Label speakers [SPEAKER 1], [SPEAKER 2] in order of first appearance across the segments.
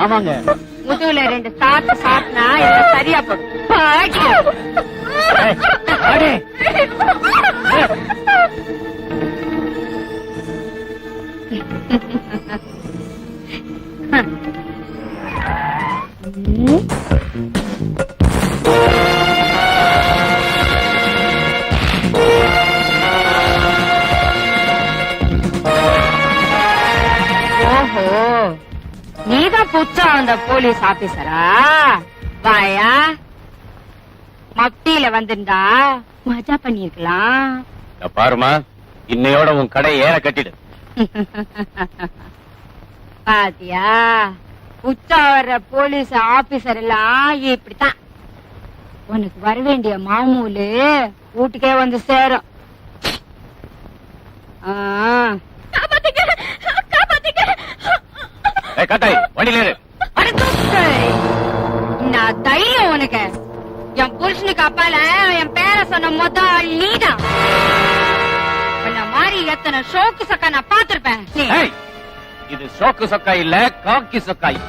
[SPEAKER 1] ஆமாங்க.
[SPEAKER 2] முதுகுல 2 சாத்து சாத்துனா இதெல்லாம் சரியா போடும். ஓஹோ, நீதான் புச்சா அந்த போலீஸ் ஆபீசரா? வாயா, மப்டியில வந்திருந்தா மஜா பண்ணிருக்கலாம்.
[SPEAKER 1] பாருமா, இன்னையோட உன் கடை ஏற கட்டிடு.
[SPEAKER 2] பாத்தியா, புச்சா வர்ற போலீஸ் ஆபீசர் எல்லாம் இப்படித்தான். உனக்கு வர வேண்டிய மாமூலு வீட்டுக்கே வந்து சேரும். நான் தைரியம் உனக்கு. என் புருஷனுக்கு அப்பால என் பேரை சொன்ன முதல் நீதான். இந்த மாதிரி எத்தனை ஷோக்கு சொக்கா நான் பாத்திருப்பேன்.
[SPEAKER 1] இது ஷோக்கு சொக்கா இல்ல, காக்கி சொக்காய்.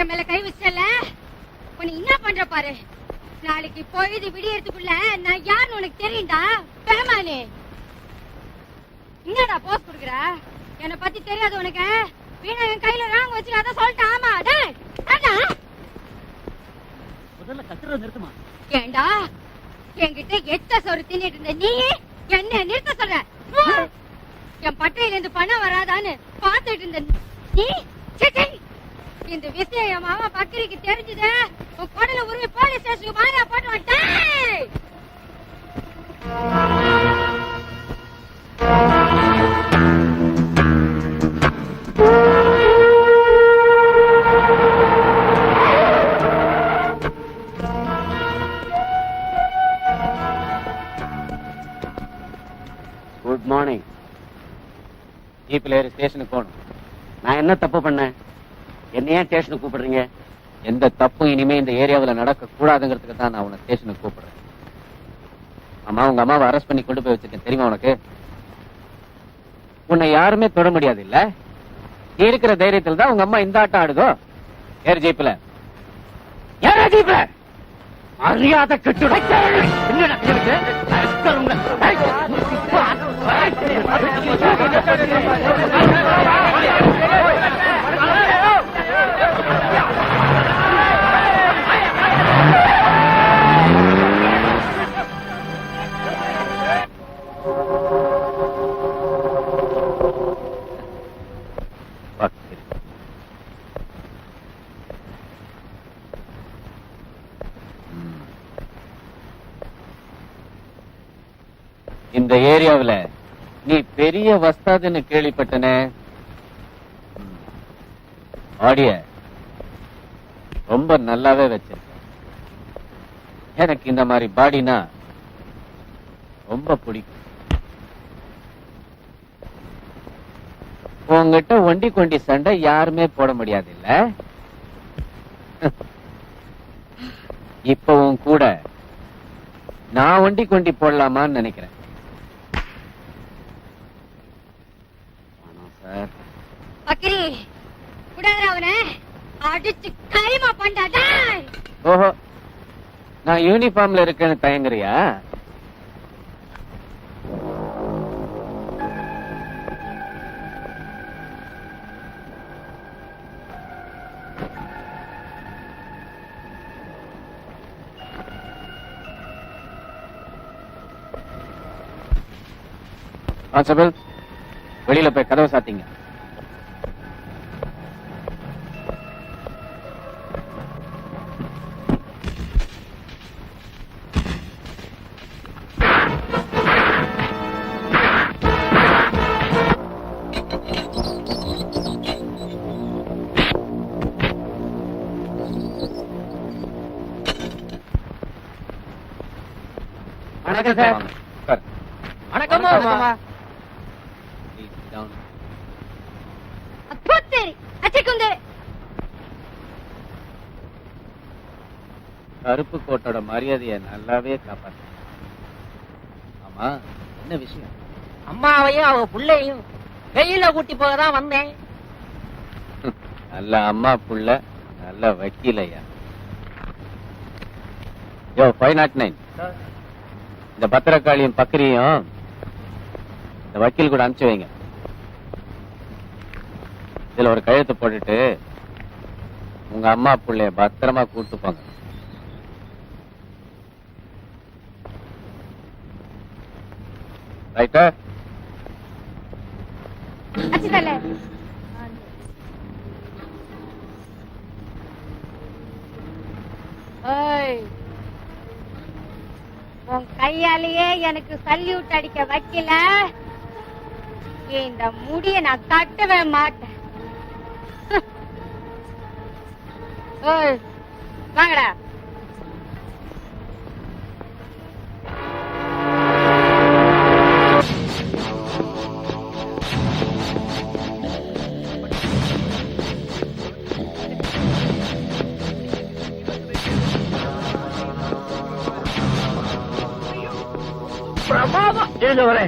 [SPEAKER 2] மேல கை வச்சல உன்னை என்ன பண்ற பாரு. நாளைக்கு பொழுது விடியறதுக்குள்ள நான் யாருன்னு உனக்கு தெரியும்டா பேமானே. என்னடா போஸ் குடுக்குற? என்னை பத்தி தெரியாது உனக்கு? வீணா என் கையில ராங்க வச்சு அதான் சொல்லிட்டேன். ஆமா
[SPEAKER 1] முதல்ல கத்துறது நிறுத்துமா?
[SPEAKER 2] ஏண்டா என்கிட்ட எச்ச சோறு தின்னுட்டு இருந்த நீ என்ன நிறுத்த சொல்ற? என் பட்டையில இருந்து பணம் வராதான்னு பாத்துட்டு இருந்த நீ இந்த விஷயம் என் மாமா பக்கிரிக்கு தெரிஞ்சது. உன் கொடல உருவி போலீஸ் ஸ்டேஷனுக்கு மாறியா போட்டு வந்துட்டேன்.
[SPEAKER 1] Good morning. ஜீப்ல ஏறி ஸ்டேஷனுக்கு போகணும். நான் என்ன தப்பு பண்ணேன்? என்ன ஏன் ஸ்டேஷனுக்கு கூப்பிடுறீங்க? எந்த தப்பும் இனிமே இந்த ஏரியாவில் நடக்க கூடாதுங்கிறதுக்கு தான் நான் உன்னை ஸ்டேஷனுக்கு கூப்பிடுறேன். அம்மா, உங்க அம்மாவை அரெஸ்ட் பண்ணி கொண்டு போய் வச்சிருக்கேன் தெரியுமா உனக்கு? உன்னை யாருமே தொட முடியாது இல்ல? இருக்கிற தைரியத்தில் தான் உங்க அம்மா இந்த ஆட்டம் ஆடுதோ. ஏறு ஜீப்ல. ஏற ஜீப்ல. மரியாதை கட்டுட. இந்த ஏரியாவுல நீ பெரிய வஸ்தாதுன்னு கேள்விப்பட்டனே. ஆடிய ரொம்ப நல்லாவே வச்சிருக்க. எனக்கு இந்த மாதிரி பாடினா ரொம்ப பிடிக்கும். உங்ககிட்ட ஒண்டி கொண்டி சண்டை யாருமே போட முடியாது இல்ல? இப்பவும் கூட நான் ஒண்டி கொண்டி போடலாமான்னு நினைக்கிறேன்.
[SPEAKER 2] பக்கிரி குடாதரா அவனை அடிச்சு கைமா பண்ணாதா.
[SPEAKER 1] ஓஹோ, நான் யூனிஃபார்ம்ல இருக்கேன்னு தயங்குறியா? கான்ஸ்டபிள், வெளியில போய் கதவை சாத்திங்க. வணக்கம் சார். சார்
[SPEAKER 3] வணக்கம்மா.
[SPEAKER 1] Please down.
[SPEAKER 2] அப்போத்தேரி அச்சிக்குந்தே
[SPEAKER 1] கருப்பு கோட்டோட மரியாதையை நல்லாவே காப்பாத்து. ஆமா, என்ன விஷயம்?
[SPEAKER 3] அம்மாவையும் அவங்க புள்ளையும் வெயில கூட்டி போக தான் வந்தேன்.
[SPEAKER 1] நல்ல அம்மா புள்ள, நல்ல வக்கீலையா. யோ 509, இந்த பத்திரக்காளியும் பக்கரியும் இந்த வக்கீல் கூட அனுப்பிச்சு வைங்க. இதுல ஒரு கையெழுத்து போட்டுட்டு உங்க அம்மா புள்ளைய பத்திரமா கூட்டு போங்க. ரைட்டா?
[SPEAKER 2] அச்சி தல ஏய் உன் கையாலேயே எனக்கு சல்யூட் அடிக்க வைக்கல, இந்த முடிய நான் தட்டவே மாட்டேன். ஏய் வாங்கடா.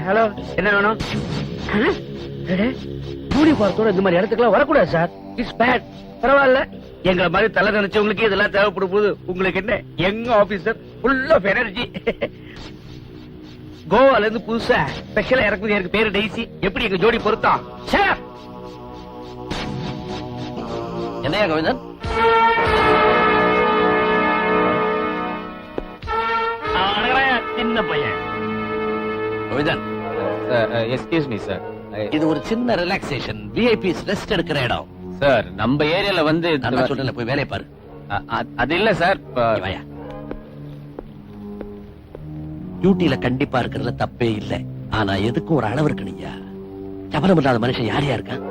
[SPEAKER 4] ஹலோ, என்ன வேணும்? யூனிஃபார்த்தோட இந்த மாதிரி இடத்துக்குலாம் வரக்கூடாது சார். It's bad. பரவாயில்ல, எங்களை மாதிரி தலை நினைச்சவங்களுக்கு இதெல்லாம் தேவைப்படும் போது உங்களுக்கு என்ன, எங்க ஆபீசர் ஃபுல் ஆஃப் எனர்ஜி. கோவால இருந்து புதுசா ஸ்பெஷலா இறக்குது, எனக்கு பேரு டெய்ஸி. எப்படி எங்க ஜோடி பொருத்தம் சார்?
[SPEAKER 1] என்னையா கோவிந்தன்?
[SPEAKER 4] சின்ன பையன்
[SPEAKER 5] கோவிந்தன்,
[SPEAKER 1] எஸ்கியூஸ் மீ சார்.
[SPEAKER 5] இது ஒரு சின்ன ரிலாக்ஸேஷன், விஐபிஸ் ரெஸ்ட் எடுக்கிற இடம்.
[SPEAKER 1] சார், நம்ம ஏரியால வந்து
[SPEAKER 5] நான் சொல்றேன், போய் வேலையை பாரு.
[SPEAKER 1] அது இல்ல சார்.
[SPEAKER 5] இங்க வாயா. டியூட்டில கண்டிப்பா இருக்கிறதுல தப்பே இல்ல, ஆனா எதுக்கும் ஒரு அளவு இருக்கணும்யா. சபலம் இல்லாத மனுஷன் யார் இருக்கான்?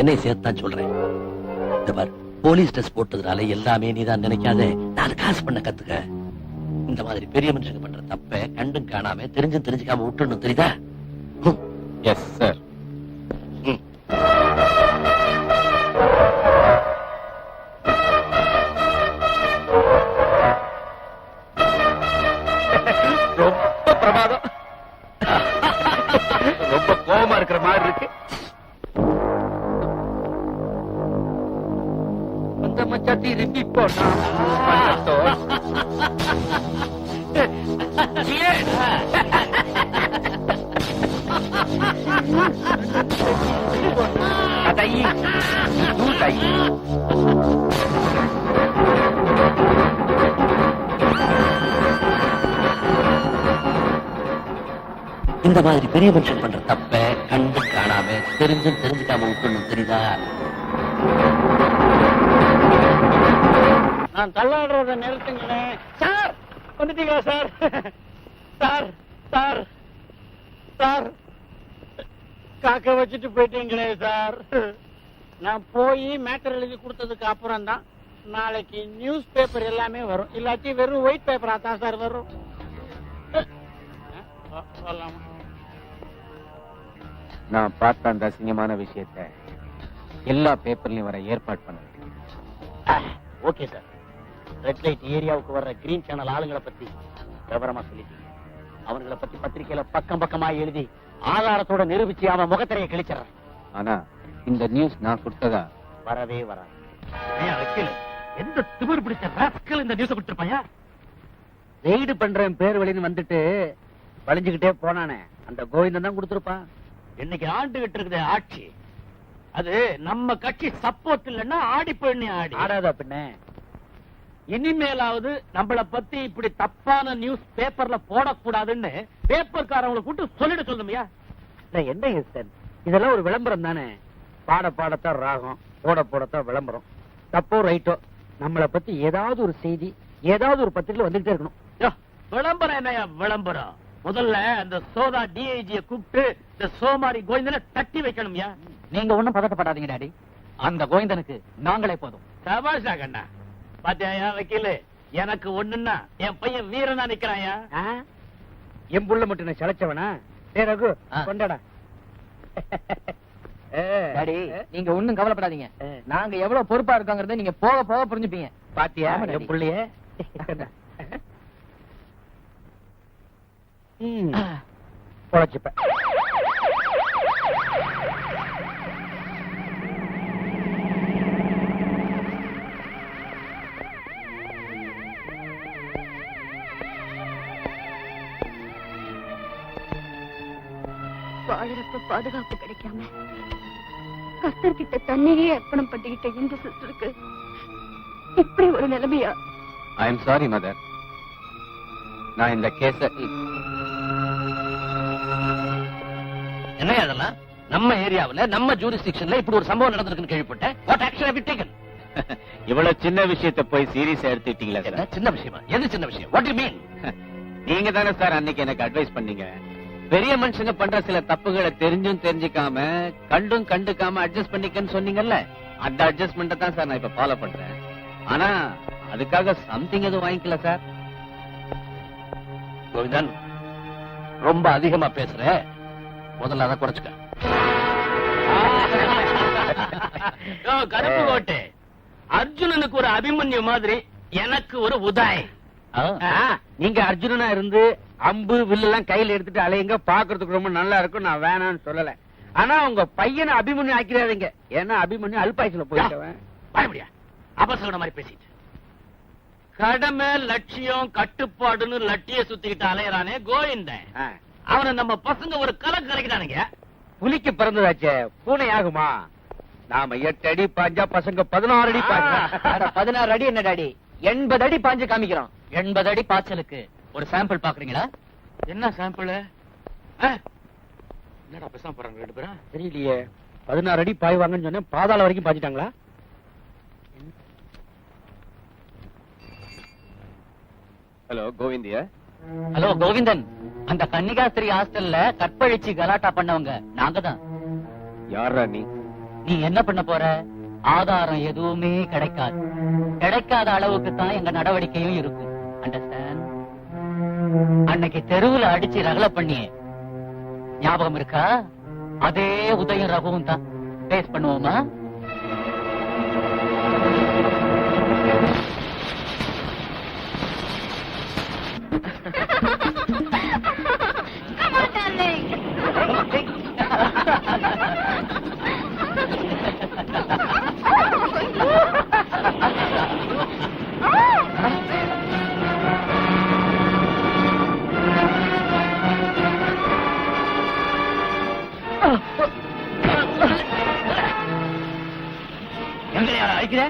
[SPEAKER 5] என்னை சேர்த்தான் சொல்றேன். இந்த பாரு, போலீஸ் ட்ரெஸ் போட்டதுனால எல்லாமே நீதான் நினைக்காத. 4 காசு பண்ண கத்துக்க. இந்த மாதிரி பெரிய மனுஷங்க பண்ற தப்ப கண்டும் காணாம தெரிஞ்சும் தெரிஞ்சுக்காம விட்டுணும், தெரியுதா?
[SPEAKER 1] Yes sir.
[SPEAKER 4] ரொம்ப பிரமாதம். ரொம்ப கோபமா இருக்கிற மாதிரி இருக்கு. அந்த மச்சாத்தி ரிப்பீட் போனா
[SPEAKER 5] இந்த மாதிரி பெரிய மனுஷன் பண்ற தப்ப கண்டும் காணாம தெரிஞ்சும் தெரிஞ்சுக்காம விட்டுணும், தெரியுதா?
[SPEAKER 4] நான் தள்ளாடுறத நிறுத்துங்களேன். சார் வந்துட்டீங்களா சார்? சார் சார் சார், காக்க வச்சுட்டு போயிட்டீங்களே சார். நான் போய் மேட்டர் எழுதி கொடுத்ததுக்கு அப்புறம் தான் நாளைக்கு நியூஸ் பேப்பர் எல்லாமே வரும். இல்லாட்டி வெறும் ஒயிட் பேப்பரா தான் சார் வரும். சொல்லலாமா?
[SPEAKER 1] நான் பார்த்த அந்த அசிங்கமான விஷயத்தை எல்லா பேப்பர்லயும் வர ஏற்பாடு பண்ண.
[SPEAKER 4] Okay sir. ரெட் லைட் ஏரியாவுக்கு வர்ற கிரீன் சேனல் ஆளுங்களை பத்தி விவரமா சொல்லிட்டீங்க. அவங்களை பத்தி பத்திரிகையில பக்கம் பக்கமா எழுதி ஆதாரத்தோட நிரூபிச்சு அவன் முகத்திரையை கிழிச்சிடறேன்.
[SPEAKER 1] ஆனா இந்த நியூஸ் நான் கொடுத்ததா
[SPEAKER 4] வரவே வராது. வக்கீல், எந்த திமிர் பிடிச்ச ராஸ்கல் இந்த நியூஸ் கொடுத்திருப்பாயா? ரெய்டு பண்றேன் பேர் வழின்னு வந்துட்டு வளைஞ்சுக்கிட்டே போனானே, அந்த கோவிந்தன் தான் கொடுத்திருப்பான். இன்னைக்கு ஆண்டுகிட்டு இருக்குது ஆட்சி. அது நம்ம கட்சி சப்போர்ட் இல்லன்னா ஆடி போயின்னு ஆடாதா பின்ன. இனிமேலாவது நம்மள பத்தி இப்படி தப்பான நியூஸ் பேப்பர்ல போடக்கூடாதுன்னு பேப்பர்காரங்களை கூட்டு சொல்லிட சொல்லுமையா? என்ன இதெல்லாம் ஒரு விளம்பரம் தானே. பாட பாடத்தான் ராகம், போட போடத்தான் விளம்பரம். தப்போ ரைட்டோ, நம்மளை பத்தி ஏதாவது ஒரு செய்தி ஏதாவது ஒரு பத்திரிகையில வந்துட்டே இருக்கணும். விளம்பரம் என்னையா விளம்பரம்? முதல்ல அந்த சோதா டிஐஜியை கூப்பிட்டு இந்த சோமாரி கோவிந்தனை தட்டி வைக்கணும்யா.
[SPEAKER 3] நீங்க ஒண்ணும் பதட்டப்படாதீங்க டாடி, அந்த கோவிந்தனுக்கு நாங்களே போதும்.
[SPEAKER 4] சபாஷா கண்ணா. பாத்தியா வக்கீலு, எனக்கு ஒண்ணுன்னா என் பையன் வீரனா நிக்கிறாயா. என் புள்ள மட்டும் நான் சளைச்சவனா? டேய் ரகு,
[SPEAKER 3] ஆ.
[SPEAKER 4] கொண்டாடா.
[SPEAKER 3] டாடி நீங்க ஒண்ணும் கவலைப்படாதீங்க. நாங்க எவ்வளவு பொறுப்பா இருக்கோங்கறத நீங்க போக போக புரிஞ்சுப்பீங்க.
[SPEAKER 4] பாத்தியா
[SPEAKER 3] ஆமா, டாடி.
[SPEAKER 4] என் புள்ளைய? பொழைச்சுப்ப.
[SPEAKER 2] வாழறப்ப பாதுகாப்பு கிடைக்காம கர்த்தர்கிட்ட தன்னையே அர்ப்பணம் பண்ணிக்கிட்ட இந்த சிஸ்டருக்கு இப்படி ஒரு நிலைமையா?
[SPEAKER 1] I am sorry mother. நான் இந்த கேஸ
[SPEAKER 5] என்ன அதெல்லாம்? நம்ம ஏரியாவுல நம்ம ஜூரிஸ்டிக்ஷன்ல இப்படி ஒரு சம்பவம் நடந்திருக்குன்னு கேள்விப்பட்டேன். What action have you taken?
[SPEAKER 1] இவ்வளவு சின்ன விஷயத்தை போய் சீரியஸா எடுத்துட்டீங்களா
[SPEAKER 5] என்ன
[SPEAKER 1] சார்?
[SPEAKER 5] சின்ன விஷயமா? எது சின்ன விஷயம்? What you mean?
[SPEAKER 1] நீங்க தானே சார் அன்னைக்கு எனக்கு அட்வைஸ் பண்ணீங்க. பெரிய மனுஷங்க பண்ற சில தப்புகளை தெரிஞ்சும் தெரிஞ்சுக்காம கண்டும் கண்டுக்காம அட்ஜஸ்ட் பண்ணிக்கன்னு சொன்னீங்கல்ல, அந்த அட்ஜஸ்ட்மெண்ட்டை தான் சார் நான் இப்ப ஃபாலோ பண்றேன். ஆனா அதுக்காக சம்திங் எதுவும் வாங்கிக்கல சார்.
[SPEAKER 5] கோவிந்தன், ரொம்ப அதிகமா பேசுற. முதல்ல அதை குறைச்சுக்க.
[SPEAKER 4] கருப்பு கோட்டை அர்ஜுனனுக்கு ஒரு அபிமன்யு மாதிரி எனக்கு ஒரு உதாய். நீங்க அர்ஜுனனா இருந்து அம்பு வில் எல்லாம் கையில எடுத்துட்டு அலையுங்க, பாக்குறதுக்கு ரொம்ப நல்லா இருக்கும். நான் வேணாம்னு சொல்லல. ஆனா உங்க பையனை அபிமன்யு ஆக்கிறாதீங்க. ஏன்னா அபிமன்யு அல்பாயுசுல போயிட்டவன்.
[SPEAKER 5] பயப்படியா? அபசகட மாதிரி பேசிட்டு.
[SPEAKER 4] கடமை லட்சியம் கட்டுப்பாடுன்னு லட்டிய சுத்திக்கிட்டு அலையறானே கோவிந்தன். அவனை நம்ம பசங்க ஒரு கலக்கு கரைக்கிறானுங்க. புலிக்கு பிறந்ததாச்சே பூனை ஆகுமா? நாம 8 அடி பாஞ்சா பசங்க 16 அடி பாஞ்சா.
[SPEAKER 3] 16 அடி என்ன டாடி? 80 அடி பாஞ்சு காமிக்கிறோம். 80 அடி பாய்ச்சலுக்கு ஒரு சாம்பிள் பாக்குறீங்களா?
[SPEAKER 4] என்ன சாம்பிள்? என்னடா பேசாம போறாங்க ரெண்டு பேரும்? தெரியலையே. 16 அடி பாய்வாங்கன்னு சொன்னேன், பாதாள வரைக்கும் பாய்ச்சிட்டாங்களா?
[SPEAKER 1] ஹலோ கோவிந்தியா?
[SPEAKER 3] ஹலோ கோவிந்தன், அந்த கன்னிகாஸ்திரி ஹாஸ்டல்ல கற்பழிச்சு கலாட்டா பண்ணவங்க நாங்க தான்.
[SPEAKER 1] யாரா நீ?
[SPEAKER 3] நீ என்ன பண்ண போற? ஆதாரம் எதுவுமே கிடைக்காது. கிடைக்காத அளவுக்கு தான் எங்க நடவடிக்கையும் இருக்கும். அண்டர்ஸ்டாண்ட்? அன்னைக்கு தெருவுல அடிச்சு ரகல பண்ணி ஞாபகம் இருக்கா? அதே உதயம் ரகுவும் தான். பேஸ் பண்ணுவோமா?
[SPEAKER 2] Come on, darling.
[SPEAKER 5] எங்க யாரா அழைக்கிற?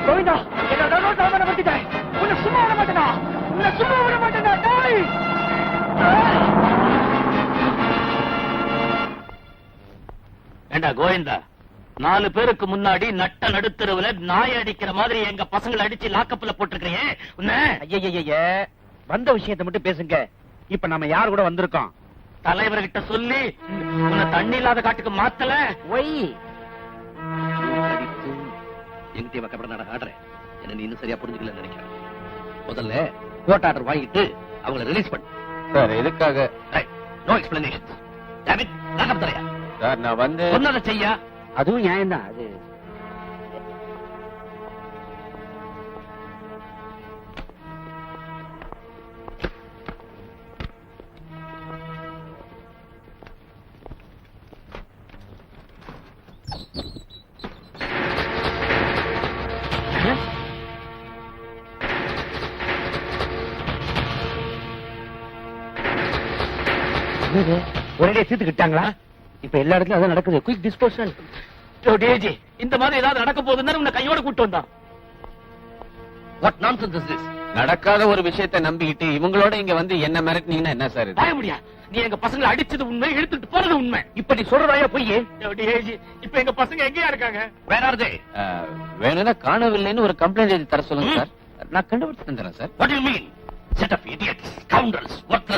[SPEAKER 4] கோவிந்தா, என்ன நோட்டாம பத்திட்டாய். உன்னை சும்மா விட மாட்டேனா? உன்னை சும்மா விட மாட்டேனா? டேய்! ஏண்டா கோவிந்தா, 4 பேருக்கு முன்னாடி நட்ட நடுத்தருவுல நாய் அடிக்கிற மாதிரி எங்க பசங்களை அடிச்சு லாக்கப்ல போட்டுருக்கீங்க. ஐய வந்த விஷயத்தை மட்டும் பேசுங்க. இப்ப நம்ம யார் கூட வந்திருக்கோம்? தலைவர்கிட்ட சொல்லி உன்னை தண்ணி இல்லாத காட்டுக்கு மாத்தல. ஒய்
[SPEAKER 5] எங்கிட்ட வைக்கப்பட நாடகம் ஆடுறேன். என்ன நீ இன்னும் சரியா புரிஞ்சுக்கலன்னு நினைக்கிறேன். முதல்ல கோர்ட் ஆர்டர் வாங்கிட்டு அவங்கள ரிலீஸ் பண்ணு.
[SPEAKER 1] சார் எதுக்காக?
[SPEAKER 5] No explanation. டேவிட் லாக்அப் தரையா.
[SPEAKER 1] சார் நான் வந்து
[SPEAKER 5] சொன்னதை செய்யா.
[SPEAKER 4] அதுவும் நியாயம் தான். அது ஒரே தீர்த்துக்கிட்டாங்களா? இப்ப எல்லா இடத்துலயும் அதான் நடக்குது. Quick disposal. டேஜி, இந்த மாதிரி ஏதாவது நடக்க போகுதுன்னு உன்னை கையோட கூட்டு வந்தான்.
[SPEAKER 5] What nonsense is this?
[SPEAKER 1] நடக்காத ஒரு விஷயத்தை நம்பிக்கிட்டு இவங்களோட இங்க வந்து என்ன மிரட்டினீங்கன்னா என்ன சார் இது?
[SPEAKER 4] தாய முடியா. நீ எங்க பசங்களை அடிச்சது உண்மை, இழுத்துட்டு போறது உண்மை.
[SPEAKER 5] இப்ப நீ சொல்றதாயா பொய்?
[SPEAKER 4] டேஜி, இப்ப எங்க பசங்க எங்கயா இருக்காங்க?
[SPEAKER 5] வேற ஆர்தே?
[SPEAKER 1] வேணும்னா காணவில்லைன்னு ஒரு கம்ப்ளைண்ட் எழுதி தர சொல்லுங்க சார். நான் கண்டுபிடிச்சு தந்துறேன் sir.
[SPEAKER 5] What do you mean? Set of idiots, scoundrels, worthless